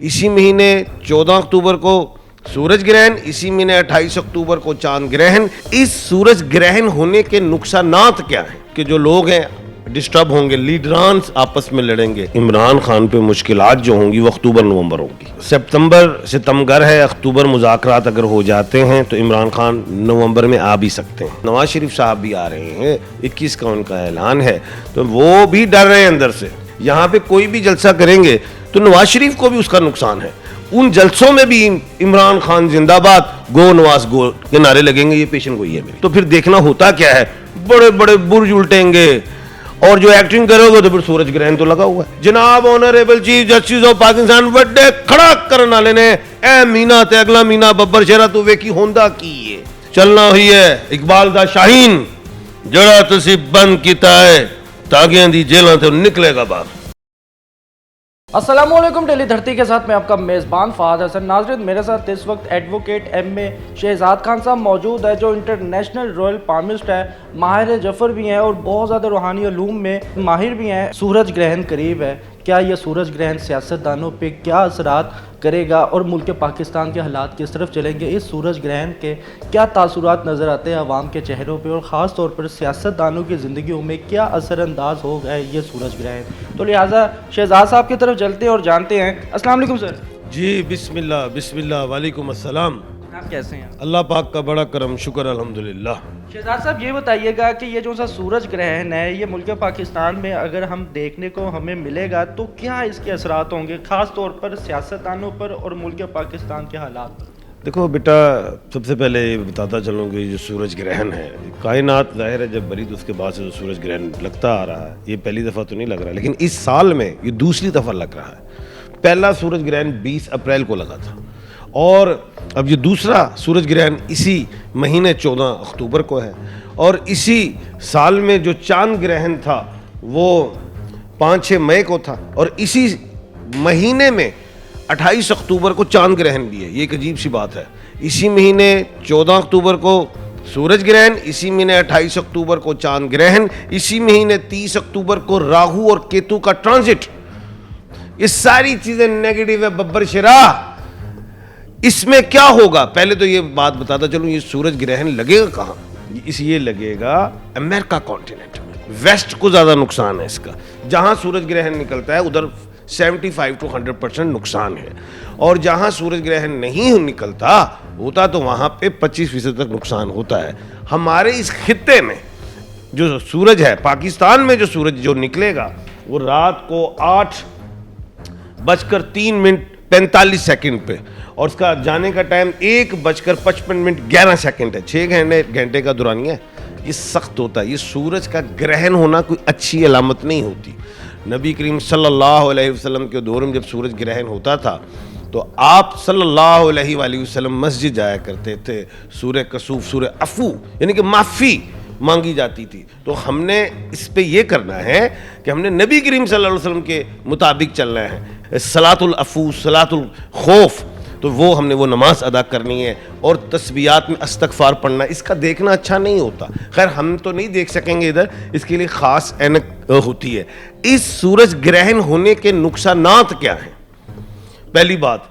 इसी महीने 14 अक्टूबर को सूरज ग्रहण, इसी महीने 28 अक्टूबर को चांद ग्रहण। इस सूरज ग्रहण होने के नुकसानात क्या हैं कि जो लोग हैं डिस्टर्ब होंगे, लीडरांस आपस में लड़ेंगे। इमरान खान पे मुश्किलात जो होंगी वो अक्टूबर नवंबर होंगी। सितंबर सितमगर है, अक्टूबर मुज़ाकरात अगर हो जाते हैं तो इमरान खान नवंबर में आ भी सकते हैं। नवाज शरीफ साहब भी आ रहे हैं, 21 का उनका ऐलान है, तो वो भी डर रहे हैं अंदर से। यहाँ पे कोई भी जलसा करेंगे तो नवाज शरीफ को भी उसका नुकसान है। उन जलसों में भी इमरान खान जिंदाबाद, गो नवाज गो के नारे लगेंगे। ये पेशन गोई है मेरी। तो फिर देखना होता क्या है, बड़े बड़े बुर्ज उल्टेंगे और जो एक्टिंग करोगे तो फिर सूरज ग्रहण तो लगा हुआ है। जनाब honourable chief justice of Pakistan वड्डे खड़ा करने वाले ने ए मीना ते अगला मीना बब्बर शेरा तो वेखी होंदा की है चलना हुई है। इकबाल दा शाहीन जड़ा तुसी बंद कीता है तागियां दी जेलां तो निकलेगा बाहर। अस्सलामुअलैकुम। डेली धरती के साथ मैं आपका मेज़बान फ़हाद हसन। नाज़रीन, मेरे साथ इस वक्त एडवोकेट एम.ए. शहजाद खान साहब मौजूद है, जो इंटरनेशनल रॉयल पामिस्ट है, माहिर जफ़र भी हैं और बहुत ज़्यादा रूहानी उलूम में माहिर भी हैं। सूरज ग्रहण करीब है, क्या ये सूरज ग्रहण सियासतदानों पे क्या असरात करेगा और मुल्क पाकिस्तान के हालात किस तरफ चलेंगे? इस सूरज ग्रहण के क्या तासुरात नज़र आते हैं अवाम के चेहरों पे और ख़ास तौर पर सियासतदानों की ज़िंदगियों में क्या असरअंदाज होगा ये सूरज ग्रहण? तो लिहाजा शहजाद साहब की तरफ चलते हैं और जानते हैं। अस्सलाम वालेकुम सर। जी बिस्मिल्लाह बिस्मिल्लाह, वालेकुम अस्सलाम। आप कैसे हैं? अल्लाह पाक का बड़ा करम, शुक्र अल्हम्दुलिल्लाह। शहजाद साहब ये बताइएगा कि ये जो सा सूरज ग्रहण है ये मुल्क पाकिस्तान में अगर हम देखने को हमें मिलेगा तो क्या इसके असरात होंगे, ख़ास तौर पर सियासतदानों पर और मुल्क पाकिस्तान के हालात पर? देखो बेटा, सबसे पहले ये बताता चलूँ कि जो सूरज ग्रहण है, कायनात ज़ाहिर है जब बरी तो उसके बाद से जो सूरज ग्रहण लगता आ रहा है, ये पहली दफ़ा तो नहीं लग रहा, लेकिन इस साल में ये दूसरी दफ़ा लग रहा है। पहला सूरज ग्रहण 20 अप्रैल को लगा था और अब ये दूसरा सूरज ग्रहण इसी महीने 14 अक्टूबर को है। और इसी साल में जो चांद ग्रहण था वो 5-6 मई को था और इसी महीने में 28 अक्टूबर को चांद ग्रहण भी है। ये एक अजीब सी बात है। इसी महीने 14 अक्टूबर को सूरज ग्रहण, इसी महीने 28 अक्टूबर को चांद ग्रहण, इसी महीने 30 अक्टूबर को राहु और केतु का ट्रांजिट। ये सारी चीजें नेगेटिव है बब्बर शेरा। इसमें क्या होगा, पहले तो ये बात बताता चलूं, ये सूरज ग्रहण लगेगा कहाँ? ये लगेगा अमेरिका कॉन्टिनेंट में। वेस्ट को ज़्यादा नुकसान है इसका। जहाँ सूरज ग्रहण निकलता है उधर 75 to 100% नुकसान है, और जहाँ सूरज ग्रहण नहीं निकलता होता तो वहाँ पे 25% तक नुकसान होता है। हमारे इस खित्ते में जो सूरज है, पाकिस्तान में जो सूरज जो निकलेगा वो रात को 8:03:45 पे, और उसका जाने का टाइम 1:55:11 है। 6 घंटे का दुरानिया है। ये सख्त होता है। ये सूरज का ग्रहण होना कोई अच्छी अलामत नहीं होती। नबी करीम सल्लल्लाहु अलैहि वसल्लम के दौर में जब सूरज ग्रहण होता था तो आप सल्लल्लाहु अलैहि वसल्लम मस्जिद जाया करते थे। सूरह कसूफ, सूरह अफू यानी कि माफ़ी मांगी जाती थी। तो हमने इस पे ये करना है कि हमने नबी करीम सल्लल्लाहु अलैहि वसल्लम के मुताबिक चलना है। सलातुल अफू, सलातुल खौफ, तो वो हमने वो नमाज अदा करनी है और तस्बीहात में इस्तग़फ़ार पढ़ना। इसका देखना अच्छा नहीं होता। खैर हम तो नहीं देख सकेंगे इधर, इसके लिए ख़ास ऐनक होती है। इस सूरज ग्रहण होने के नुकसानात क्या हैं? पहली बात,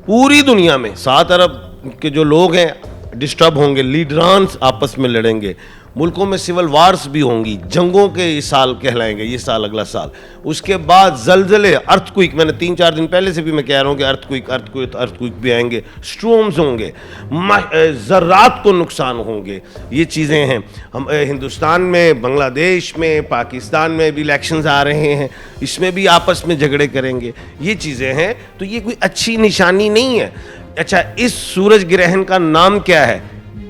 पूरी दुनिया में 7 अरब के जो लोग हैं डिस्टर्ब होंगे, लीडरांस आपस में लड़ेंगे, मुल्कों में सिविल वार्स भी होंगी, जंगों के ये साल कहलाएंगे, ये साल अगला साल। उसके बाद जलजले, अर्थक्विक, मैंने 3-4 दिन पहले से भी मैं कह रहा हूँ कि अर्थक्विक भी आएंगे, स्ट्रोम्स होंगे, ज़रात को नुकसान होंगे। ये चीज़ें हैं। हम हिंदुस्तान में, बांग्लादेश में, पाकिस्तान में भी इलेक्शंस आ रहे हैं, इसमें भी आपस में झगड़े करेंगे। ये चीज़ें हैं, तो ये कोई अच्छी निशानी नहीं है। अच्छा, इस सूरज ग्रहण का नाम क्या है?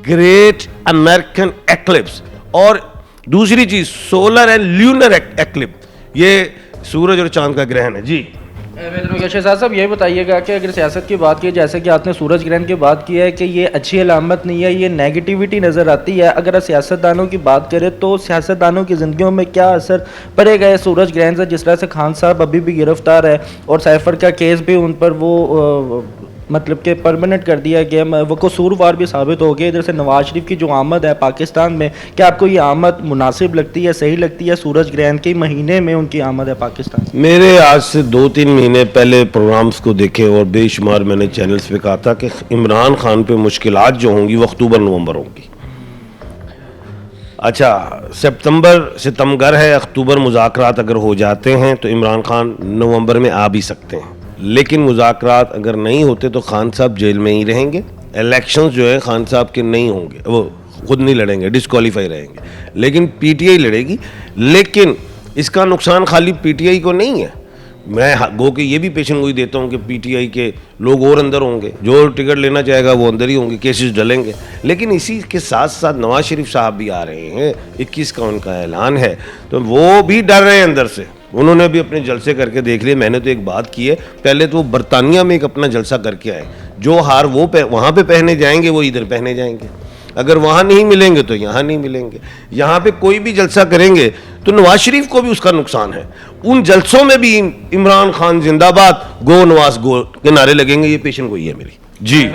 Great American eclipse. और दूसरी चीज सोलर एंड ल्यूनर एक्लिप्स। ये सूरज और चांद का ग्रहण है। जी शहजाद साहब ये बताइएगा कि अगर सियासत की बात की, जैसे कि आपने सूरज ग्रहण की बात की है कि ये अच्छी अलामत नहीं है, ये नेगेटिविटी नज़र आती है। अगर सियासतदानों की बात करें तो सियासतदानों की ज़िंदगियों में क्या असर पड़ेगा ये सूरज ग्रहण से? जिस तरह से खान साहब अभी भी गिरफ्तार है और साइफर का केस भी उन पर वो مطلب کہ پرماننٹ کر دیا گیا, وہ قصوروار بھی ثابت ہو گیا. ادھر سے نواز شریف کی جو آمد ہے پاکستان میں, کیا آپ کو یہ آمد مناسب لگتی ہے, صحیح لگتی ہے؟ سورج گرہن کے مہینے میں ان کی آمد ہے پاکستان. میرے آج سے 2-3 مہینے پہلے پروگرامز کو دیکھے اور بے شمار میں نے چینلز پہ کہا تھا کہ عمران خان پہ مشکلات جو ہوں گی وہ اکتوبر نومبر ہوں گی. اچھا ستمبر ہے, اکتوبر مذاکرات اگر ہو جاتے ہیں تو عمران خان نومبر میں آ بھی سکتے ہیں, لیکن مذاکرات اگر نہیں ہوتے تو خان صاحب جیل میں ہی رہیں گے. الیکشنز جو ہے خان صاحب کے نہیں ہوں گے, وہ خود نہیں لڑیں گے, ڈسکوالیفائی رہیں گے, لیکن پی ٹی آئی لڑے گی. لیکن اس کا نقصان خالی پی ٹی آئی کو نہیں ہے, میں گو کہ یہ بھی پیشن گوئی دیتا ہوں کہ پی ٹی آئی کے لوگ اور اندر ہوں گے, جو ٹکٹ لینا چاہے گا وہ اندر ہی ہوں گے, کیسز ڈلیں گے. لیکن اسی کے ساتھ ساتھ نواز شریف صاحب بھی آ رہے ہیں, 21 کا ان کا اعلان ہے, تو وہ بھی ڈر رہے ہیں اندر سے. انہوں نے بھی اپنے جلسے کر کے دیکھ لیے. میں نے تو ایک بات کی ہے, پہلے تو وہ برطانیہ میں ایک اپنا جلسہ کر کے آئے, جو ہار وہ وہاں پہ پہنے جائیں گے وہ ادھر پہنے جائیں گے. اگر وہاں نہیں ملیں گے تو یہاں نہیں ملیں گے. یہاں پہ کوئی بھی جلسہ کریں گے تو نواز شریف کو بھی اس کا نقصان ہے. ان جلسوں میں بھی عمران خان زندہ باد, گو نواز گو کے نعرے لگیں گے. یہ پیشن گوئی ہے میری. جی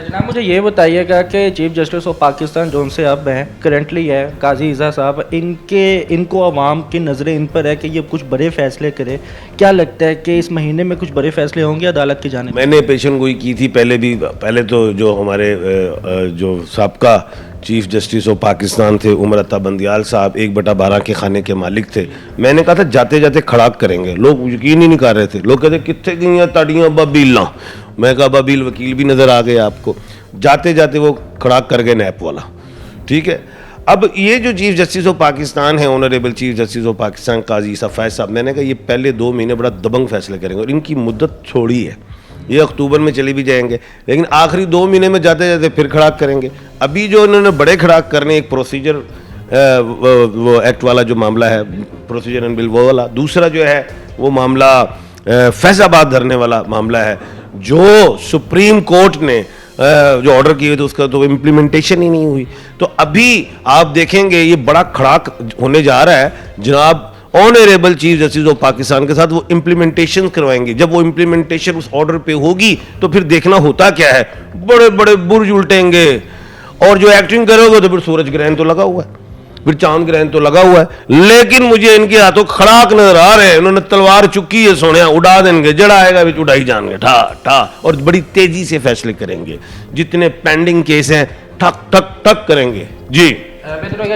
جناب, مجھے یہ بتائیے گا کہ چیف جسٹس آف پاکستان جو ان سے اب ہیں کرنٹلی ہے قاضی اعزاز صاحب, ان کو عوام کی نظریں ان پر ہے کہ یہ کچھ بڑے فیصلے کرے. کیا لگتا ہے کہ اس مہینے میں کچھ بڑے فیصلے ہوں گے عدالت کی جانب؟ میں نے پیشن گوئی کی تھی پہلے تو جو ہمارے جو سابقہ چیف جسٹس آف پاکستان تھے عمر عطا بندیال صاحب 1/12 کے خانے کے مالک تھے. میں نے کہا تھا جاتے جاتے کھڑاک کریں گے. لوگ یقین ہی نہیں کر رہے تھے. لوگ کہتے کتنے گئی ہیں تاڑیاں بابیلاں. میں کہا بابیل وکیل بھی نظر آ گئے آپ کو. جاتے جاتے وہ کھڑاک کر گئے نیپ والا. ٹھیک ہے, اب یہ جو چیف جسٹس آف پاکستان ہیں honourable chief justice of Pakistan قاضی عیسیٰ فیض صاحب, میں نے کہا یہ پہلے 2 مہینے بڑا دبنگ فیصلے کریں گے, اور ان کی مدت چھوڑی ہے, یہ اکتوبر میں چلی بھی جائیں گے, لیکن آخری 2 مہینے میں جاتے جاتے پھر کھڑاک کریں گے. ابھی جو انہوں نے بڑے کھڑاک کرنے, ایک پروسیجر وہ ایکٹ والا جو معاملہ ہے, پروسیجر اینڈ بل وہ والا, دوسرا جو ہے وہ معاملہ فیض آباد دھرنے والا معاملہ ہے, جو سپریم کورٹ نے جو آرڈر کیے تھے اس کا تو امپلیمنٹیشن ہی نہیں ہوئی. تو ابھی آپ دیکھیں گے یہ بڑا کھڑاک ہونے جا رہا ہے جناب honourable chief justice of Pakistan کے ساتھ. وہ امپلیمنٹیشن کروائیں گے. جب وہ امپلیمنٹیشن اس آرڈر پہ ہوگی تو پھر دیکھنا ہوتا کیا ہے, بڑے بڑے برج الٹیں گے, اور جو ایکٹنگ کرو گے تو پھر سورج گرہن تو لگا ہوا ہے, پھر چاند گرہن تو لگا ہوا ہے. لیکن مجھے ان کے ہاتھوں کھڑاک نظر آ رہے ہیں. انہوں نے تلوار چکی ہے سونے, اڑا دیں گے, جڑا آئے گا بھی اڑائی جان گے ٹھا ٹھا, اور بڑی تیزی سے فیصلے کریں گے. جتنے پینڈنگ کیس ہیں ٹھک ٹھک ٹھک کریں گے. جی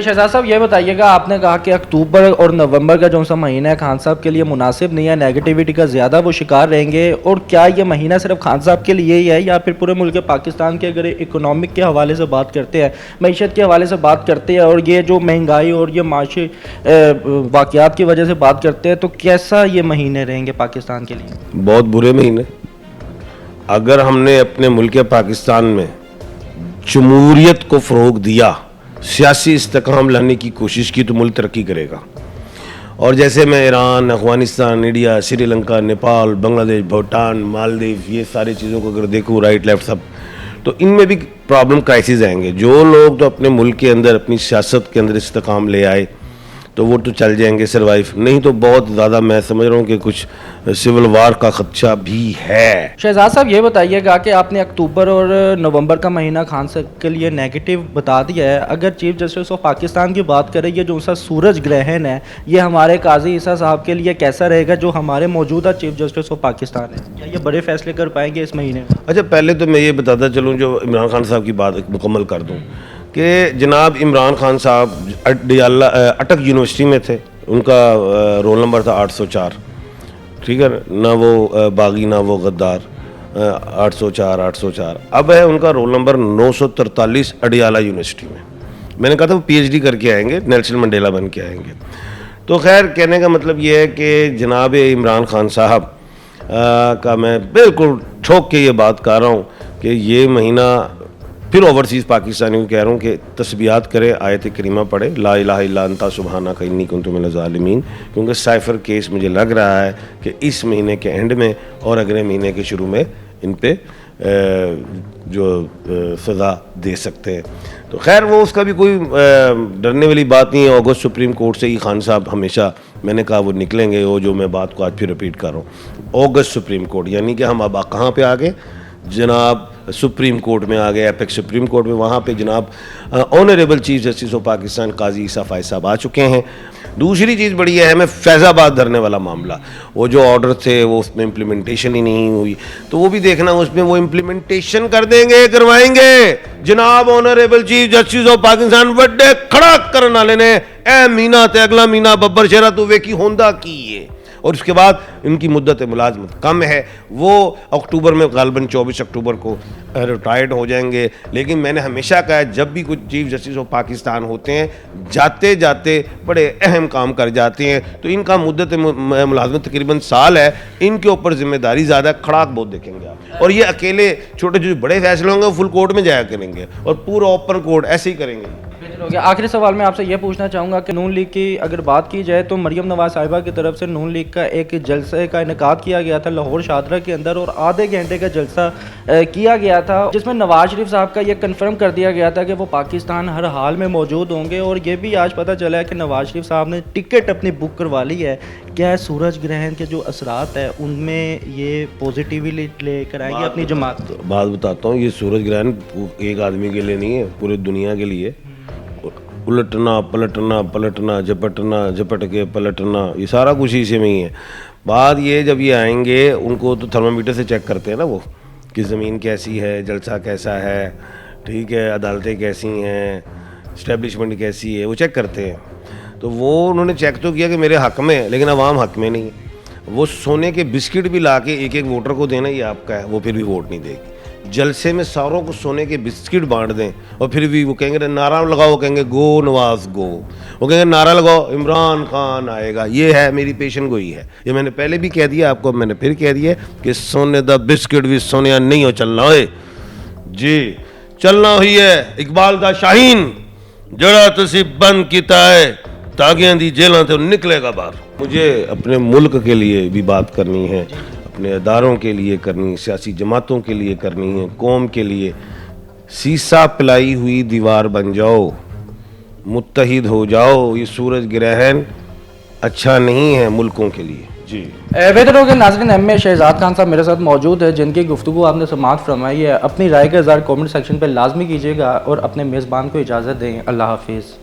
شہزاد صاحب یہ بتائیے گا, آپ نے کہا کہ اکتوبر اور نومبر کا جو سا مہینہ ہے خان صاحب کے لیے مناسب نہیں ہے, نیگیٹیوٹی کا زیادہ وہ شکار رہیں گے, اور کیا یہ مہینہ صرف خان صاحب کے لیے ہی ہے یا پھر پورے ملک پاکستان کے اگر اکنامک کے حوالے سے بات کرتے ہیں, معیشت کے حوالے سے بات کرتے ہیں, اور یہ جو مہنگائی اور یہ معاشی واقعات کی وجہ سے بات کرتے ہیں, تو کیسا یہ مہینے رہیں گے پاکستان کے لیے؟ بہت برے مہینے. اگر ہم نے اپنے ملک پاکستان میں جمہوریت کو فروغ دیا, سیاسی استحکام لانے کی کوشش کی, تو ملک ترقی کرے گا. اور جیسے میں ایران, افغانستان, انڈیا, سری لنکا, نیپال, بنگلہ دیش, بھوٹان, مالدیو, یہ ساری چیزوں کو اگر دیکھوں رائٹ لیفٹ سب, تو ان میں بھی پرابلم کرائسز آئیں گے. جو لوگ تو اپنے ملک کے اندر اپنی سیاست کے اندر استحکام لے آئے تو وہ تو چل جائیں گے سروائیو, نہیں تو بہت زیادہ میں سمجھ رہا ہوں کہ کچھ سول وار کا خدشہ بھی ہے. شہزاد صاحب یہ بتائیے گا کہ آپ نے اکتوبر اور نومبر کا مہینہ خان صاحب کے لیے نیگیٹو بتا دیا ہے. اگر چیف جسٹس آف پاکستان کی بات کریں, یہ جو سا سورج گرہن ہے یہ ہمارے قاضی عیسیٰ صاحب کے لیے کیسا رہے گا جو ہمارے موجودہ چیف جسٹس آف پاکستان ہے؟ کیا یہ بڑے فیصلے کر پائیں گے اس مہینے میں؟ اچھا, پہلے تو میں یہ بتاتا چلوں, جو عمران خان صاحب کی بات مکمل کر دوں کہ جناب عمران خان صاحب اٹک یونیورسٹی میں تھے, ان کا رول نمبر تھا 804. ٹھیک ہے, نہ وہ باغی نہ وہ غدار, 804. اب ہے ان کا رول نمبر 943 اڈیالہ یونیورسٹی میں. میں نے کہا تھا وہ پی ایچ ڈی کر کے آئیں گے, نیلسن منڈیلا بن کے آئیں گے. تو خیر کہنے کا مطلب یہ ہے کہ جناب عمران خان صاحب کا میں بالکل ٹھوک کے یہ بات کر رہا ہوں کہ یہ مہینہ پھر اوورسیز پاکستانیوں کو کہہ رہا ہوں کہ تسبیحات کرے, آیت کریمہ پڑھے, لا الہ الا انت سبحانک انی کنت من الظالمین, کیونکہ سائفر کیس مجھے لگ رہا ہے کہ اس مہینے کے اینڈ میں اور اگلے مہینے کے شروع میں ان پہ جو سزا دے سکتے ہیں. تو خیر وہ اس کا بھی کوئی ڈرنے والی بات نہیں ہے. اگست سپریم کورٹ سے ہی خان صاحب ہمیشہ میں نے کہا وہ نکلیں گے, وہ جو میں بات کو آج پھر رپیٹ کر رہا ہوں, اگست سپریم کورٹ, یعنی کہ ہم اب کہاں پہ آ گئے, जनाब सुप्रीम कोर्ट में आ गए, एपेक्स सुप्रीम कोर्ट में, वहाँ पे जनाब honourable chief justice of Pakistan Qazi Isa Faez साहब आ चुके हैं। दूसरी चीज़ बड़ी अहम है फैज़ाबाद धरने वाला मामला, वो जो ऑर्डर थे वो उसमें इम्प्लीमेंटेशन ही नहीं हुई, तो वो भी देखना उसमें वो इम्प्लीमेंटेशन कर देंगे, करवाएंगे। जनाब honourable chief justice of Pakistan बड़े खड़ा करने वाले ने ए मीना ते अगला मीना बब्बर शेरा तो वेखी होंदा की है। और उसके बाद इनकी मुद्दत मुलाजमत कम है, वो अक्टूबर में गालबन 24 अक्टूबर को रिटायर्ड हो जाएंगे। लेकिन मैंने हमेशा कहा है जब भी कुछ चीफ जस्टिस ऑफ पाकिस्तान होते हैं जाते जाते बड़े अहम काम कर जाते हैं, तो इनका मुद्दत मुलाजमत तकरीबन साल है, इनके ऊपर जिम्मेदारी ज़्यादा, खड़ाक बहुत देखेंगे आप। और ये अकेले छोटे जो बड़े फैसले होंगे फुल कोर्ट में जाया करेंगे और पूरा ओपन कोर्ट ऐसे ही करेंगे। हो गया। आखिरी सवाल मैं आपसे ये पूछना चाहूँगा कि नून लीग की अगर बात की जाए तो मरियम नवाज साहिबा की तरफ से नून लीग का एक जलसे का इनेकाद किया गया था लाहौर शादरा के अंदर, और आधे घंटे का जलसा किया गया था जिसमें नवाज शरीफ साहब का ये कन्फर्म कर दिया गया था कि वो पाकिस्तान हर हाल में मौजूद होंगे। और ये भी आज पता चला है कि नवाज शरीफ साहब ने टिकट अपनी बुक करवा ली है। क्या सूरज ग्रहण के जो असरात है उनमें ये पॉजिटिवली लेकर आएंगे अपनी जमात? बात बताता हूँ, ये सूरज ग्रहण एक आदमी के लिए नहीं है, पूरी दुनिया के लिए। उलटना पलटना पलटना झपटना झपट के पलटना, ये सारा कुछ इसी में ही है। बात ये जब ये आएंगे उनको तो थर्मामीटर से चेक करते हैं ना वो, कि ज़मीन कैसी है, जलसा कैसा है, ठीक है, अदालतें कैसी हैं, इस्टेब्लिशमेंट कैसी है, वो चेक करते हैं। तो वो उन्होंने चेक तो किया कि मेरे हक़ में है, लेकिन अवाम हक़ में नहीं है। वो सोने के बिस्किट भी ला के एक एक वोटर को देना ये आपका है, वो फिर भी वोट नहीं देगी। जलसे में सारों को सोने के बिस्किट बांट दें और फिर भी वो कहेंगे नारा लगाओ, कहेंगे गो नवाज गो, वो कहेंगे नारा लगाओ इमरान खान आएगा। ये है मेरी पेशन गोई है, ये मैंने पहले भी कह दिया आपको, मैंने फिर कह दिया कि सोने दा बिस्किट भी सोने नहीं हो चलना है जी, चलना हुई है इकबाल दा शाहीन जड़ा तुसी बंद किता है तागियां दी जेलों से निकलेगा बाहर। मुझे अपने मुल्क के लिए भी बात करनी है, अपने अदारों के लिए करनी, सियासी जमातों के लिए करनी है, कौम के लिए। सीसा पिलाई हुई दीवार बन जाओ, मुत्तहिद हो जाओ, ये सूरज ग्रहण अच्छा नहीं है मुल्कों के लिए जी। बेहतर होगा नाज़रीन, एम ए शहजाद खान साहब मेरे साथ मौजूद है जिनकी गुफ्तगू आपने समाअत फरमाई है। अपनी राय का इज़हार कमेंट सेक्शन पर लाजमी कीजिएगा और अपने मेज़बान को इजाज़त दें। अल्लाह हाफिज़।